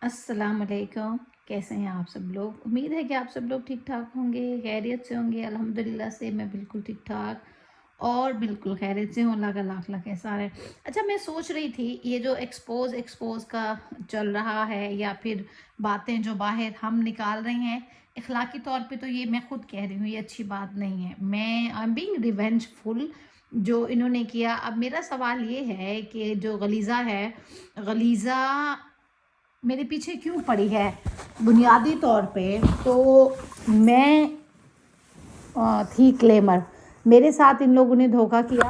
अस्सलाम वालेकुम। कैसे हैं आप सब लोग? उम्मीद है कि आप सब लोग ठीक ठाक होंगे, खैरियत से होंगे। अल्हम्दुलिल्लाह से मैं बिल्कुल ठीक ठाक और बिल्कुल खैरियत से हूँ। अल्लाह का लाख लाख एहसान है। अच्छा, मैं सोच रही थी ये जो एक्सपोज का चल रहा है या फिर बातें जो बाहर हम निकाल रहे हैं, इखलाकी तौर पे तो ये मैं खुद कह रही हूँ, ये अच्छी बात नहीं है। मैं आई एम बीइंग रिवेंजफुल जो इन्होंने किया। अब मेरा सवाल ये है कि जो गलीज़ा है, गलीज़ा मेरे पीछे क्यों पड़ी है? बुनियादी तौर पे तो मैं थी क्लेमर। मेरे साथ इन लोगों ने धोखा किया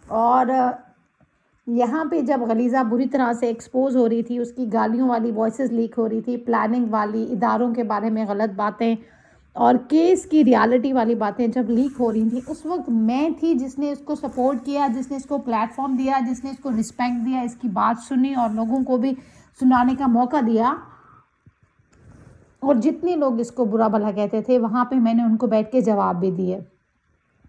और यहाँ पे जब गलीज़ा बुरी तरह से एक्सपोज हो रही थी, उसकी गालियों वाली वॉइसेस लीक हो रही थी, प्लानिंग वाली, इदारों के बारे में गलत बातें और केस की रियलिटी वाली बातें जब लीक हो रही थी, उस वक्त मैं थी जिसने इसको सपोर्ट किया, जिसने इसको प्लेटफॉर्म दिया, जिसने इसको रिस्पेक्ट दिया, इसकी बात सुनी और लोगों को भी सुनाने का मौका दिया। और जितने लोग इसको बुरा भला कहते थे, वहाँ पे मैंने उनको बैठ के जवाब भी दिए।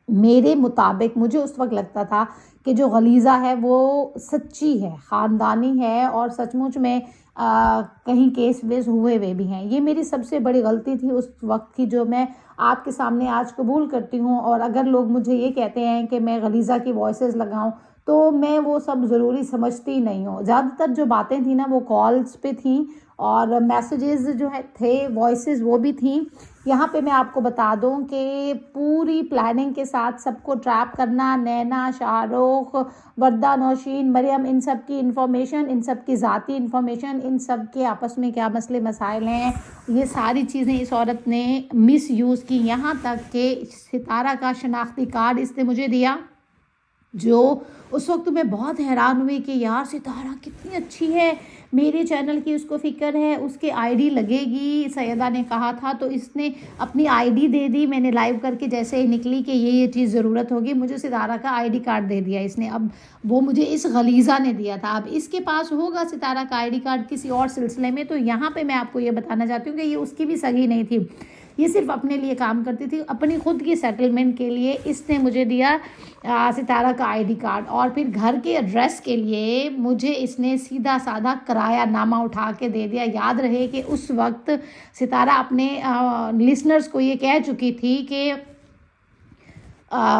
मेरे मुताबिक मुझे उस वक्त लगता था कि जो गलीज़ा है वो सच्ची है, ख़ानदानी है और सचमुच में कहीं केस वेस हुए हुए भी हैं। ये मेरी सबसे बड़ी गलती थी उस वक्त की, जो मैं आपके सामने आज कबूल करती हूँ। और अगर लोग मुझे ये कहते हैं कि मैं गलीज़ा की वॉइसेस लगाऊं, तो मैं वो सब ज़रूरी समझती नहीं हूँ। ज़्यादातर जो बातें थी ना, वो कॉल्स पे थी और मैसेजेस जो है थे, वॉइसेस वो भी थी। यहाँ पे मैं आपको बता दूं कि पूरी प्लानिंग के साथ सबको ट्रैप करना, नैना, शाहरुख, वर्दा, नौशीन, मरियम, इन सब की इन्फॉर्मेशन, इन सब की ज़ाती इन्फॉर्मेशन, इन सब के आपस में क्या मसले मसाइल हैं, ये सारी चीज़ें इस औरत ने मिस यूज़ की। यहाँ तक कि सितारा का शनाख्ती कार्ड इसने मुझे दिया, जो उस वक्त मैं बहुत हैरान हुई कि यार सितारा कितनी अच्छी है, मेरे चैनल की उसको फ़िक्र है, उसके आईडी लगेगी, सैयदा ने कहा था। तो इसने अपनी आईडी दे दी। मैंने लाइव करके जैसे ही निकली कि ये चीज़ ज़रूरत होगी, मुझे सितारा का आईडी कार्ड दे दिया इसने। अब वो मुझे इस गलीज़ा ने दिया था, अब इसके पास होगा सितारा का आईडी कार्ड किसी और सिलसिले में। तो यहाँ पे मैं आपको ये बताना चाहती हूँ कि ये उसकी भी सगी नहीं थी, ये सिर्फ अपने लिए काम करती थी, अपनी खुद की सेटलमेंट के लिए इसने मुझे दिया सितारा का आईडी कार्ड। और फिर घर के एड्रेस के लिए मुझे इसने सीधा साधा किराया नामा उठा के दे दिया। याद रहे कि उस वक्त सितारा अपने लिसनर्स को ये कह चुकी थी कि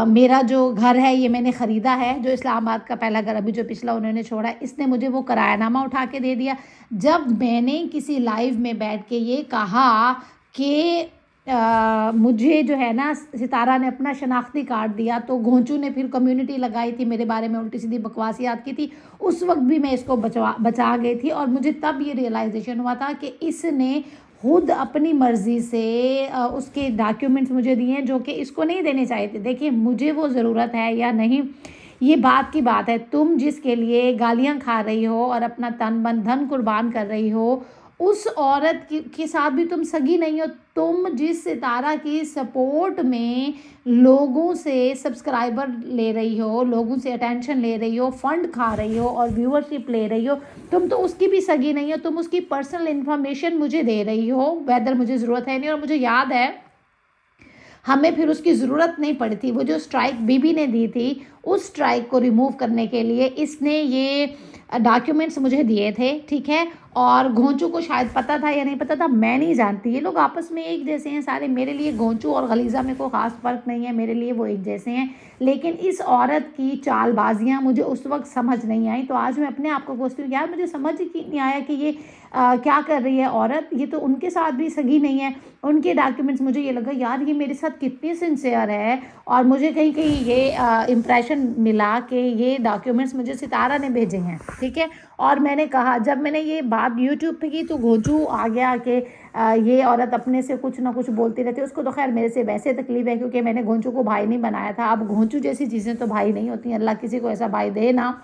मेरा जो घर है ये मैंने ख़रीदा है, जो इस्लामाबाद का पहला घर अभी जो पिछला उन्होंने छोड़ा है, इसने मुझे वो किरायानामा उठा के दे दिया। जब मैंने किसी लाइव में बैठ के ये कहा कि मुझे जो है ना सितारा ने अपना शनाख्ती कार्ड दिया, तो घोंचू ने फिर कम्युनिटी लगाई थी, मेरे बारे में उल्टी सीधी बकवासियात की थी। उस वक्त भी मैं इसको बचा गई थी और मुझे तब ये रियलाइजेशन हुआ था कि इसने खुद अपनी मर्ज़ी से उसके डॉक्यूमेंट्स मुझे दिए हैं जो कि इसको नहीं देने चाहिए थे। देखिए, मुझे वो ज़रूरत है या नहीं, ये बात की बात है। तुम जिसके लिए गालियाँ खा रही हो और अपना तन मन धन कुर्बान कर रही हो, उस औरत के साथ भी तुम सगी नहीं हो। तुम जिस सितारा की सपोर्ट में लोगों से सब्सक्राइबर ले रही हो, लोगों से अटेंशन ले रही हो, फंड खा रही हो और व्यूअरशिप ले रही हो, तुम तो उसकी भी सगी नहीं हो। तुम उसकी पर्सनल इन्फॉर्मेशन मुझे दे रही हो, वेदर मुझे ज़रूरत है नहीं। और मुझे याद है, हमें फिर उसकी ज़रूरत नहीं पड़ी थी। वो जो स्ट्राइक बीबी ने दी थी, उस स्ट्राइक को रिमूव करने के लिए इसने ये डॉक्यूमेंट्स मुझे दिए थे, ठीक है। और घोंचू को शायद पता था या नहीं पता था, मैं नहीं जानती। ये लोग आपस में एक जैसे हैं सारे। मेरे लिए घोंचू और गलीज़ा में कोई ख़ास फ़र्क नहीं है, मेरे लिए वो एक जैसे हैं। लेकिन इस औरत की चालबाजियाँ मुझे उस वक्त समझ नहीं आई। तो आज मैं अपने आप को पूछती हूँ, यार मुझे समझ ही नहीं आया कि ये क्या कर रही है औरत। ये तो उनके साथ भी सगी नहीं है। उनके डॉक्यूमेंट्स मुझे ये लगा, यार ये मेरे साथ कितनी सिंसियर है। और मुझे कहीं कहीं ये इम्प्रेशन मिला कि ये डॉक्यूमेंट्स मुझे सितारा ने भेजे हैं, ठीक है। और मैंने कहा, जब मैंने ये बात यूट्यूब पे की तो घोंचू आ गया कि ये औरत अपने से कुछ ना कुछ बोलती रहती है। उसको तो खैर मेरे से वैसे तकलीफ है क्योंकि मैंने घोंचू को भाई नहीं बनाया था। अब घोंचू जैसी चीज़ें तो भाई नहीं होती, अल्लाह किसी को ऐसा भाई दे ना।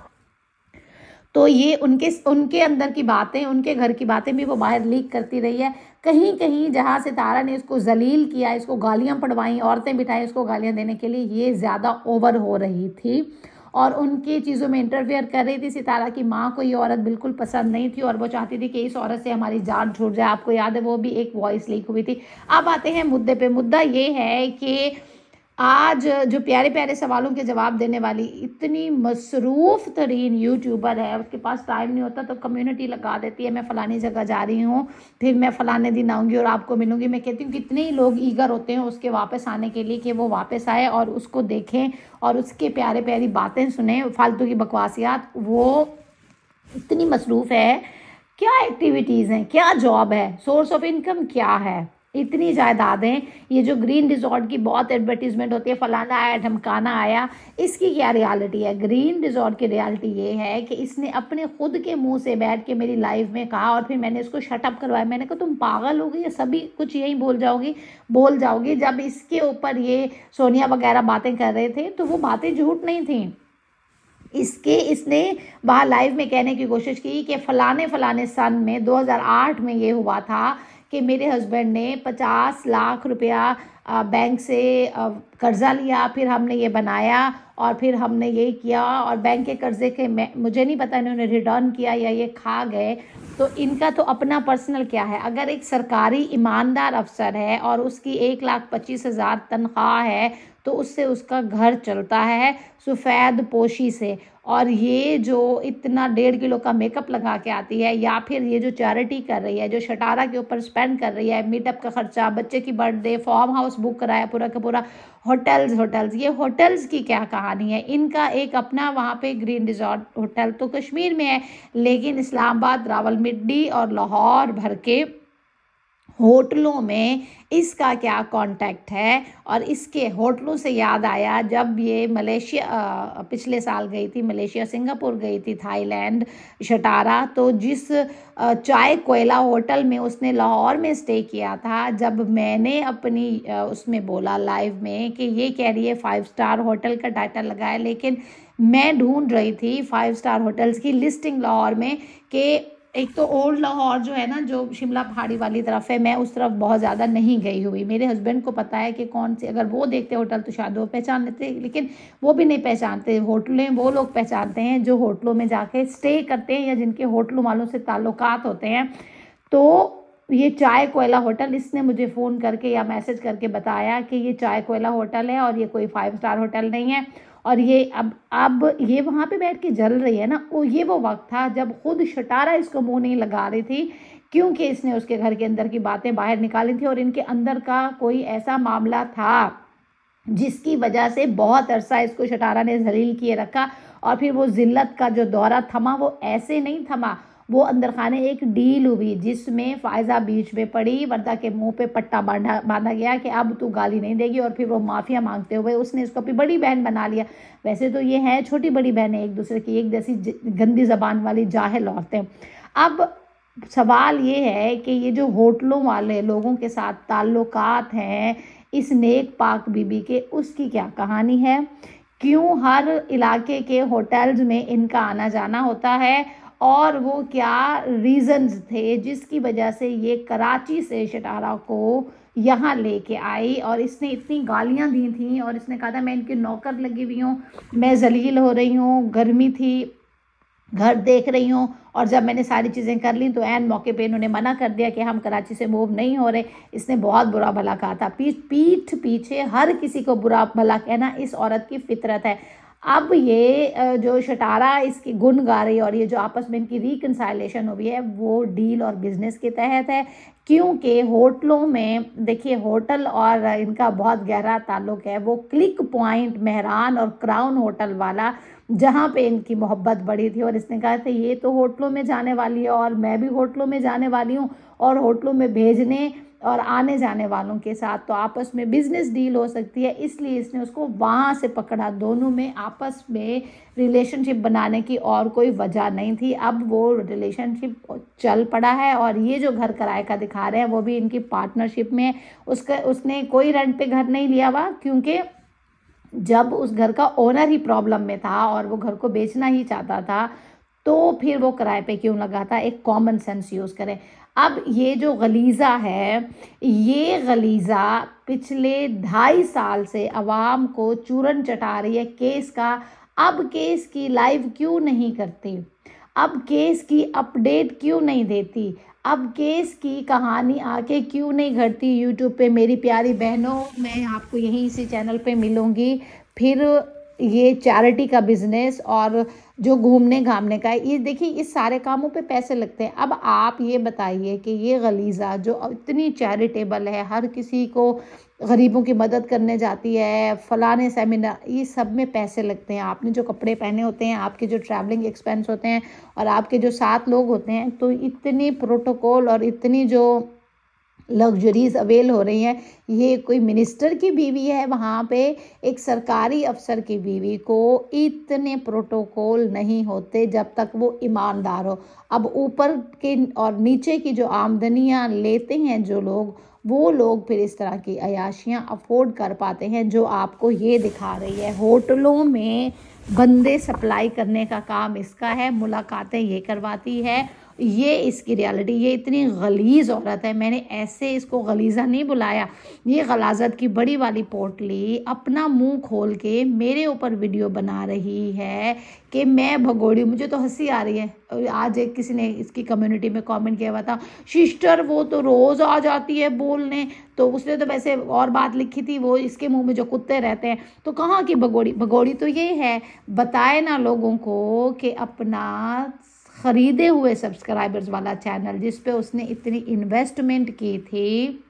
तो ये उनके उनके अंदर की बातें, उनके घर की बातें भी वो बाहर लीक करती रही है। कहीं कहीं जहाँ सितारा ने इसको जलील किया, इसको गालियाँ पड़वाई, औरतें बिठाई इसको गालियाँ देने के लिए, ये ज़्यादा ओवर हो रही थी और उनकी चीज़ों में इंटरफेयर कर रही थी। सितारा की माँ को ये औरत बिल्कुल पसंद नहीं थी और वो चाहती थी कि इस औरत से हमारी जान छूट जाए। आपको याद है, वो भी एक वॉइस लीक हुई थी। अब आते हैं मुद्दे पे। मुद्दा ये है कि आज जो प्यारे प्यारे सवालों के जवाब देने वाली इतनी मसरूफ़ तरीन यूट्यूबर है, उसके पास टाइम नहीं होता तो कम्युनिटी लगा देती है, मैं फ़लानी जगह जा रही हूँ, फिर मैं फ़लाने दिन आऊँगी और आपको मिलूँगी। मैं कहती हूँ कितने ही लोग ईगर होते हैं उसके वापस आने के लिए कि वो वापस आए और उसको देखें और उसके प्यारे प्यारी बातें सुने, फालतू की बकवासियात। वो इतनी मसरूफ़ है, क्या एक्टिविटीज़ हैं, क्या जॉब है, सोर्स ऑफ इनकम क्या है, इतनी जायदादें। ये जो ग्रीन रिजॉर्ट की बहुत एडवर्टीजमेंट होती है, फलाना आया ढमकाना आया, इसकी क्या रियलिटी है? ग्रीन रिजॉर्ट की रियलिटी ये है कि इसने अपने खुद के मुंह से बैठ के मेरी लाइफ में कहा और फिर मैंने इसको शटअप करवाया। मैंने कहा तुम पागल हो गई या सभी कुछ यही बोल जाओगी। जब इसके ऊपर ये सोनिया वगैरह बातें कर रहे थे तो वो बातें झूठ नहीं थी। इसने वहाँ लाइव में कहने की कोशिश की कि फ़लाने सन में 2008 में ये हुआ था कि मेरे हस्बैंड ने 50 लाख रुपया बैंक से कर्ज़ा लिया, फिर हमने ये बनाया और फिर हमने ये किया और बैंक के कर्ज़े के मुझे नहीं पता इन्होंने रिटर्न किया या ये खा गए। तो इनका तो अपना पर्सनल क्या है। अगर एक सरकारी ईमानदार अफसर है और उसकी 1,25,000 तनख्वाह है तो उससे उसका घर चलता है सफ़ेद पोशी से। और ये जो इतना 1.5 किलो का मेकअप लगा के आती है या फिर ये जो चैरिटी कर रही है, जो शटारा के ऊपर स्पेंड कर रही है, मीटअप का खर्चा, बच्चे की बर्थडे, फार्म हाउस बुक कराया पूरा का पूरा, होटल्स, ये होटल्स की क्या कहानी है। इनका एक अपना वहाँ पे ग्रीन रिजॉर्ट होटल तो कश्मीर में है, लेकिन इस्लामाबाद, रावलपिंडी और लाहौर भर के होटलों में इसका क्या कांटेक्ट है। और इसके होटलों से याद आया, जब ये मलेशिया पिछले साल गई थी, मलेशिया, सिंगापुर गई थी, थाईलैंड, शटारा, तो जिस चाय कोयला होटल में उसने लाहौर में स्टे किया था, जब मैंने अपनी उसमें बोला लाइव में कि ये कह रही है 5 स्टार होटल का टाइटल लगाया, लेकिन मैं ढूंढ रही थी 5 स्टार होटल्स की लिस्टिंग लाहौर में कि एक तो ओल्ड लाहौर जो है ना, जो शिमला पहाड़ी वाली तरफ है, मैं उस तरफ बहुत ज़्यादा नहीं गई हुई। मेरे हस्बैंड को पता है कि कौन से, अगर वो देखते होटल तो शायद वो पहचान लेते, लेकिन वो भी नहीं पहचानते। होटलें वो लोग पहचानते हैं जो होटलों में जाके स्टे करते हैं या जिनके होटलों वालों से ताल्लुकात होते हैं। तो ये चाय कोयला होटल, इसने मुझे फ़ोन करके या मैसेज करके बताया कि ये चाय कोयला होटल है और ये कोई 5 स्टार होटल नहीं है। और ये अब ये वहाँ पे बैठ के जल रही है ना, ये वो वक्त था जब खुद शटारा इसको मुंह नहीं लगा रही थी, क्योंकि इसने उसके घर के अंदर की बातें बाहर निकाली थी और इनके अंदर का कोई ऐसा मामला था जिसकी वजह से बहुत अरसा इसको शटारा ने जलील किए रखा। और फिर वो जिल्लत का जो दौरा थमा, वो ऐसे नहीं थमा, वो अंदर खाने एक डील हुई जिसमें फ़ायज़ा बीच में पड़ी, वर्दा के मुंह पे पट्टा बांधा गया कि अब तू गाली नहीं देगी। और फिर वो माफ़िया मांगते हुए उसने इसको अपनी बड़ी बहन बना लिया। वैसे तो ये है छोटी बड़ी बहनें, एक दूसरे की एक जैसी गंदी ज़बान वाली जाहिल औरतें। अब सवाल ये है कि ये जो होटलों वाले लोगों के साथ ताल्लुकात हैं इस नेक पाक बीबी के, उसकी क्या कहानी है? क्यों हर इलाके के होटल्स में इनका आना जाना होता है? और वो क्या रीज़न्स थे जिसकी वजह से ये कराची से शटारा को यहाँ लेके आई? और इसने इतनी गालियाँ दी थी और इसने कहा था मैं इनकी नौकर लगी हुई हूँ, मैं जलील हो रही हूँ, गर्मी थी, घर देख रही हूँ। और जब मैंने सारी चीज़ें कर ली तो ऐन मौके पे इन्होंने मना कर दिया कि हम कराची से मूव नहीं हो रहे। इसने बहुत बुरा भला कहा था, पीठ पीछे हर किसी को बुरा भला कहना इस औरत की फितरत है। अब ये जो शटारा इसकी गुण गा रही है और ये जो आपस में इनकी रिकन्साइलेशन हुई है वो डील और बिजनेस के तहत है। क्योंकि होटलों में देखिए, होटल और इनका बहुत गहरा ताल्लुक है। वो क्लिक पॉइंट मेहरान और क्राउन होटल वाला, जहाँ पे इनकी मोहब्बत बढ़ी थी। और इसने कहा था ये तो होटलों में जाने वाली है और मैं भी होटलों में जाने वाली हूँ, और होटलों में भेजने और आने जाने वालों के साथ तो आपस में बिजनेस डील हो सकती है, इसलिए इसने उसको वहाँ से पकड़ा। दोनों में आपस में रिलेशनशिप बनाने की और कोई वजह नहीं थी। अब वो रिलेशनशिप चल पड़ा है और ये जो घर किराए का दिखा रहे हैं वो भी इनकी पार्टनरशिप में। उसने कोई रेंट पे घर नहीं लिया हुआ, क्योंकि जब उस घर का ओनर ही प्रॉब्लम में था और वो घर को बेचना ही चाहता था, तो फिर वो किराए पे क्यों लगाता? एक कॉमन सेंस यूज़ करें। अब ये जो गलीज़ा है, ये गलीज़ा पिछले 2.5 साल से अवाम को चूरन चटा रही है केस का। अब केस की लाइव क्यों नहीं करती? अब केस की अपडेट क्यों नहीं देती, अब केस की कहानी आके क्यों नहीं घटती यूट्यूब पे। मेरी प्यारी बहनों, मैं आपको यहीं इसी चैनल पे मिलूँगी। फिर ये चैरिटी का बिज़नेस और जो घूमने घामने का है, ये देखिए इस सारे कामों पे पैसे लगते हैं। अब आप ये बताइए कि ये गलीज़ा जो इतनी चैरिटेबल है, हर किसी को गरीबों की मदद करने जाती है, फलाने सेमिनार, ये सब में पैसे लगते हैं। आपने जो कपड़े पहने होते हैं, आपके जो ट्रैवलिंग एक्सपेंस होते हैं और आपके जो 7 लोग होते हैं, तो इतनी प्रोटोकॉल और इतनी जो लग्जरीज अवेल हो रही हैं। ये कोई मिनिस्टर की बीवी है, वहाँ पे एक सरकारी अफसर की बीवी को इतने प्रोटोकॉल नहीं होते जब तक वो ईमानदार हो। अब ऊपर के और नीचे की जो आमदनियाँ लेते हैं जो लोग, वो लोग फिर इस तरह की अयाशियाँ अफोर्ड कर पाते हैं जो आपको ये दिखा रही है। होटलों में बंदे सप्लाई करने का काम इसका है, मुलाकातें ये करवाती है, ये इसकी रियलिटी। ये इतनी गलीज़ औरत है, मैंने ऐसे इसको गलीज़ा नहीं बुलाया। ये गलाजत की बड़ी वाली पोटली अपना मुंह खोल के मेरे ऊपर वीडियो बना रही है कि मैं भगोड़ी। मुझे तो हंसी आ रही है। आज एक किसी ने इसकी कम्युनिटी में कमेंट किया हुआ था, सिस्टर वो तो रोज़ आ जाती है बोलने। तो उसने तो वैसे और बात लिखी थी, वो इसके मुंह में जो कुत्ते रहते हैं। तो कहाँ की भगोड़ी, भगोड़ी तो ये है। बताए ना लोगों को कि अपना ख़रीदे हुए सब्सक्राइबर्स वाला चैनल जिस पे उसने इतनी इन्वेस्टमेंट की थी,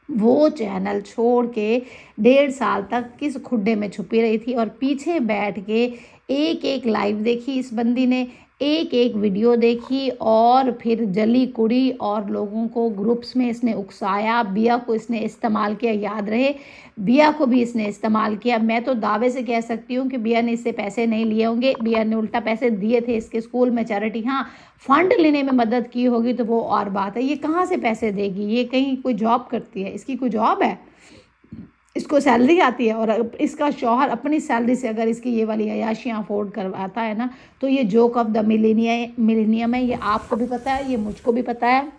वो चैनल छोड़ के 1.5 साल तक किस खुड्डे में छुपी रही थी और पीछे बैठ के एक एक लाइव देखी इस बंदी ने, एक एक वीडियो देखी और फिर जली कुड़ी और लोगों को ग्रुप्स में इसने उकसाया। बिया को इसने इस्तेमाल किया, याद रहे, बिया को भी इसने इस्तेमाल किया। मैं तो दावे से कह सकती हूँ कि बिया ने इससे पैसे नहीं लिए होंगे, बिया ने उल्टा पैसे दिए थे इसके स्कूल में चैरिटी। हाँ, फंड लेने में मदद की होगी तो वो और बात है। ये कहाँ से पैसे देगी, ये कहीं कोई जॉब करती है, इसकी कोई जॉब है, इसको सैलरी आती है। और इसका शौहर अपनी सैलरी से अगर इसकी ये वाली अयाशियाँ अफोर्ड करवाता है ना, तो ये जोक ऑफ द मिलेनियम है। ये आपको भी पता है, ये मुझको भी पता है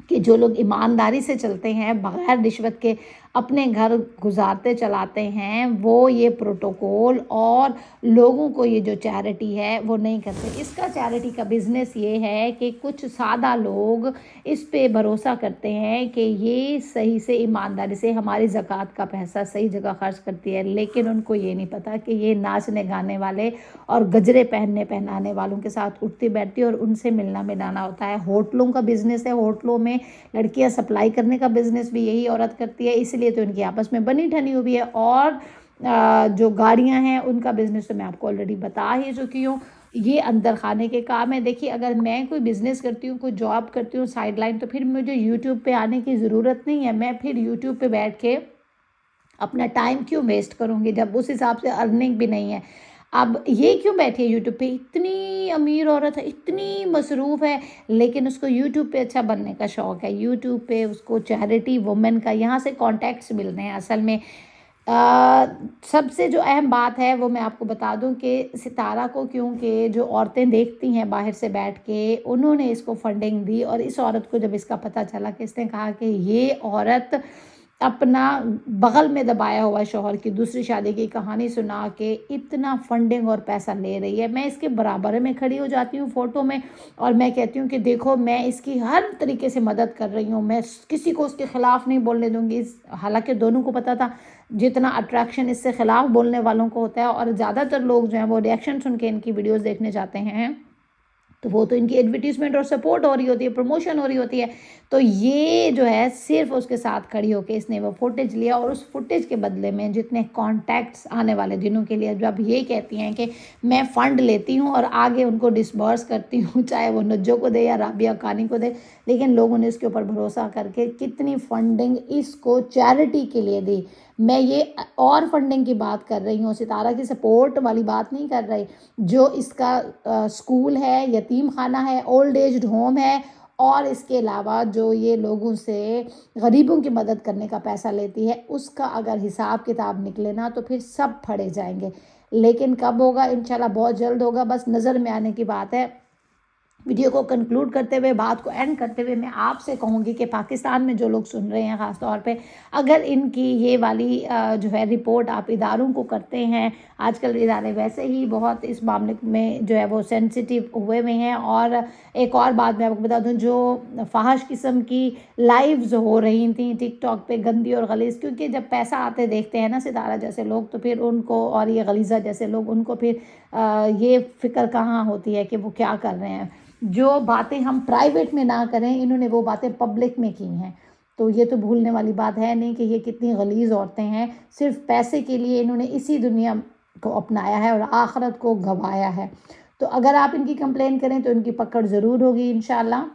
कि जो लोग ईमानदारी से चलते हैं, बग़ैर रिश्वत के अपने घर गुजारते चलाते हैं, वो ये प्रोटोकॉल और लोगों को ये जो चैरिटी है वो नहीं करते। इसका चैरिटी का बिज़नेस ये है कि कुछ सादा लोग इस पे भरोसा करते हैं कि ये सही से ईमानदारी से हमारी ज़कात का पैसा सही जगह खर्च करती है, लेकिन उनको ये नहीं पता कि ये नाचने गाने वाले और गजरे पहनने पहनाने वालों के साथ उठती बैठती और उनसे मिलना मिलाना होता है। होटलों का बिज़नेस है, होटलों में लड़कियां सप्लाई करने का बिज़नेस भी यही औरत करती है, इसलिए तो इनकी आपस में बनी ठनी हुई है। और जो गाड़ियां हैं उनका बिज़नेस तो मैं आपको ऑलरेडी बता ही चुकी हूँ। ये अंदर खाने के काम है। देखिए, अगर मैं कोई बिज़नेस करती हूँ, कोई जॉब करती हूँ साइड लाइन, तो फिर मुझे यूट्यूब पे आने की ज़रूरत नहीं है। मैं फिर यूट्यूब पे बैठ के अपना टाइम क्यों वेस्ट करूँगी जब उस हिसाब से अर्निंग भी नहीं है। अब ये क्यों बैठी है यूट्यूब पे, इतनी अमीर औरत है, इतनी मसरूफ़ है, लेकिन उसको यूट्यूब पे अच्छा बनने का शौक़ है। यूट्यूब पे उसको चैरिटी वुमेन का यहाँ से कॉन्टैक्ट्स मिलते हैं असल में। सबसे जो अहम बात है वो मैं आपको बता दूं कि सितारा को, क्योंकि जो औरतें देखती हैं बाहर से बैठ के, उन्होंने इसको फंडिंग दी। और इस औरत को जब इसका पता चला कि इसने कहा कि ये औरत अपना बगल में दबाया हुआ शौहर की दूसरी शादी की कहानी सुना के इतना फंडिंग और पैसा ले रही है, मैं इसके बराबर में खड़ी हो जाती हूँ फ़ोटो में और मैं कहती हूँ कि देखो, मैं इसकी हर तरीके से मदद कर रही हूँ, मैं किसी को उसके ख़िलाफ़ नहीं बोलने दूँगी। हालांकि दोनों को पता था जितना अट्रैक्शन इससे ख़िलाफ़ बोलने वालों को होता है, और ज़्यादातर लोग जो हैं वो रिएक्शन सुन के इनकी वीडियोज़ देखने जाते हैं, तो वो तो इनकी एडवर्टीजमेंट और सपोर्ट हो रही होती है, प्रमोशन हो रही होती है। तो ये जो है सिर्फ उसके साथ खड़ी होकर इसने वो फुटेज लिया, और उस फुटेज के बदले में जितने कॉन्टैक्ट्स आने वाले दिनों के लिए, जब ये कहती हैं कि मैं फ़ंड लेती हूँ और आगे उनको डिसबर्स करती हूँ, चाहे वो नज्जो को दे या राबिया खानी को दे, लेकिन लोगों ने इसके ऊपर भरोसा करके कितनी फंडिंग इसको चैरिटी के लिए दी। मैं ये और फंडिंग की बात कर रही हूँ, सितारा की सपोर्ट वाली बात नहीं कर रही। जो इसका स्कूल है, यतीम खाना है, ओल्ड एज्ड होम है, और इसके अलावा जो ये लोगों से गरीबों की मदद करने का पैसा लेती है, उसका अगर हिसाब किताब निकले ना तो फिर सब फड़े जाएंगे। लेकिन कब होगा? इंशाल्लाह बहुत जल्द होगा। बस नज़र में आने की बात है वीडियो को कंक्लूड करते हुए, बात को एंड करते हुए मैं आपसे कहूँगी कि पाकिस्तान में जो लोग सुन रहे हैं ख़ास तौर पे, अगर इनकी ये वाली जो है रिपोर्ट आप इदारों को करते हैं, आजकल इदारे वैसे ही बहुत इस मामले में जो है वो सेंसिटिव हुए हुए हैं। और एक और बात मैं आपको बता दूं, जो फहाश किस्म की लाइव्स हो रही थी टिकटॉक पे गंदी और गलीज़, क्योंकि जब पैसा आते देखते हैं ना सितारा जैसे लोग, तो फिर उनको, और ये गलीज़ा जैसे लोग, उनको फिर ये फ़िक्र कहाँ होती है कि वो क्या कर रहे हैं। जो बातें हम प्राइवेट में ना करें, इन्होंने वो बातें पब्लिक में की हैं। तो ये तो भूलने वाली बात है नहीं कि ये कितनी गलीज़ औरतें हैं। सिर्फ पैसे के लिए इन्होंने इसी दुनिया को अपनाया है और आखिरत को गंवाया है। तो अगर आप इनकी कंप्लेन करें तो इनकी पकड़ ज़रूर होगी इंशाल्लाह।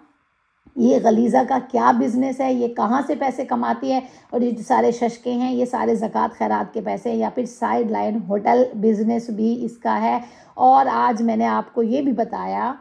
ये गलीज़ा का क्या बिज़नेस है, ये कहाँ से पैसे कमाती है, और ये जो सारे शशके हैं ये सारे ज़कात खैरात के पैसे हैं, या फिर साइड लाइन होटल बिज़नेस भी इसका है। और आज मैंने आपको ये भी बताया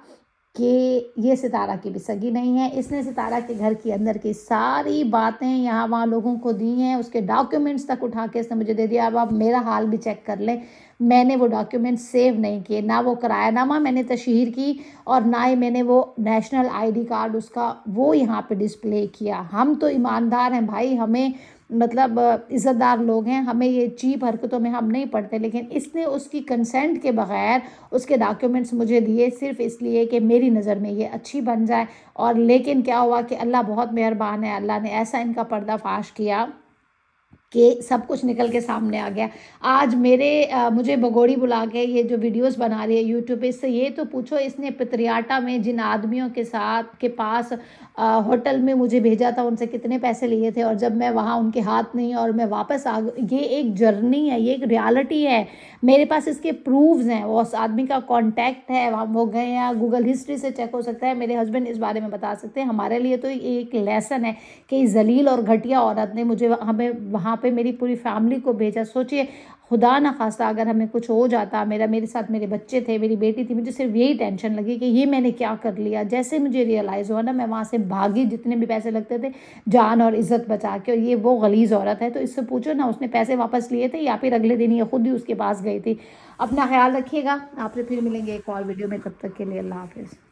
कि ये सितारा की भी सगी नहीं है। इसने सितारा के घर के अंदर की सारी बातें यहाँ वहाँ लोगों को दी हैं, उसके डॉक्यूमेंट्स तक उठा के इसने मुझे दे दिया। अब आप मेरा हाल भी चेक कर लें, मैंने वो डॉक्यूमेंट सेव नहीं किए, ना वो किरायानामा मैंने तशहीर की, और ना ही मैंने वो नेशनल आईडी कार्ड उसका वो यहाँ पे डिस्प्ले किया। हम तो ईमानदार हैं भाई, हमें मतलब इज़्ज़तदार लोग हैं, हमें ये चीप हरकतों में हम नहीं पड़ते। लेकिन इसने उसकी कंसेंट के बगैर उसके डॉक्यूमेंट्स मुझे दिए, सिर्फ इसलिए कि मेरी नज़र में ये अच्छी बन जाए। और लेकिन क्या हुआ कि अल्लाह बहुत मेहरबान है, अल्लाह ने ऐसा इनका पर्दाफाश किया कि सब कुछ निकल के सामने आ गया। आज मुझे भगोड़ी बुला के ये जो वीडियोस बना रही है यूट्यूब पे, इससे ये तो पूछो इसने पितरियाटा में जिन आदमियों के पास होटल में मुझे भेजा था, उनसे कितने पैसे लिए थे, और जब मैं वहाँ उनके हाथ नहीं और मैं वापस आ गई। ये एक जर्नी है, ये एक रियलिटी है, मेरे पास इसके प्रूफ्स हैं। वो उस आदमी का कॉन्टैक्ट है, वहाँ वो गए हैं, गूगल हिस्ट्री से चेक हो सकता है, मेरे हस्बैंड इस बारे में बता सकते हैं। हमारे लिए तो ये एक लेसन है कि इस जलील और घटिया औरत ने हमें वहाँ पे मेरी पूरी फैमिली को भेजा। सोचिए, खुदा ना खास्ता अगर हमें कुछ हो जाता, मेरे साथ मेरे बच्चे थे, मेरी बेटी थी, मुझे सिर्फ यही टेंशन लगी कि ये मैंने क्या कर लिया। जैसे मुझे रियलाइज़ हुआ ना, मैं वहाँ से भागी, जितने भी पैसे लगते थे जान और इज़्ज़त बचा के। और ये वो गलीज़ औरत है, तो इससे पूछो ना उसने पैसे वापस लिए थे या फिर अगले दिन ये खुद ही उसके पास गई थी। अपना ख्याल रखिएगा, आपसे फिर मिलेंगे एक और वीडियो में, तब तक के लिए अल्लाह हाफिज़।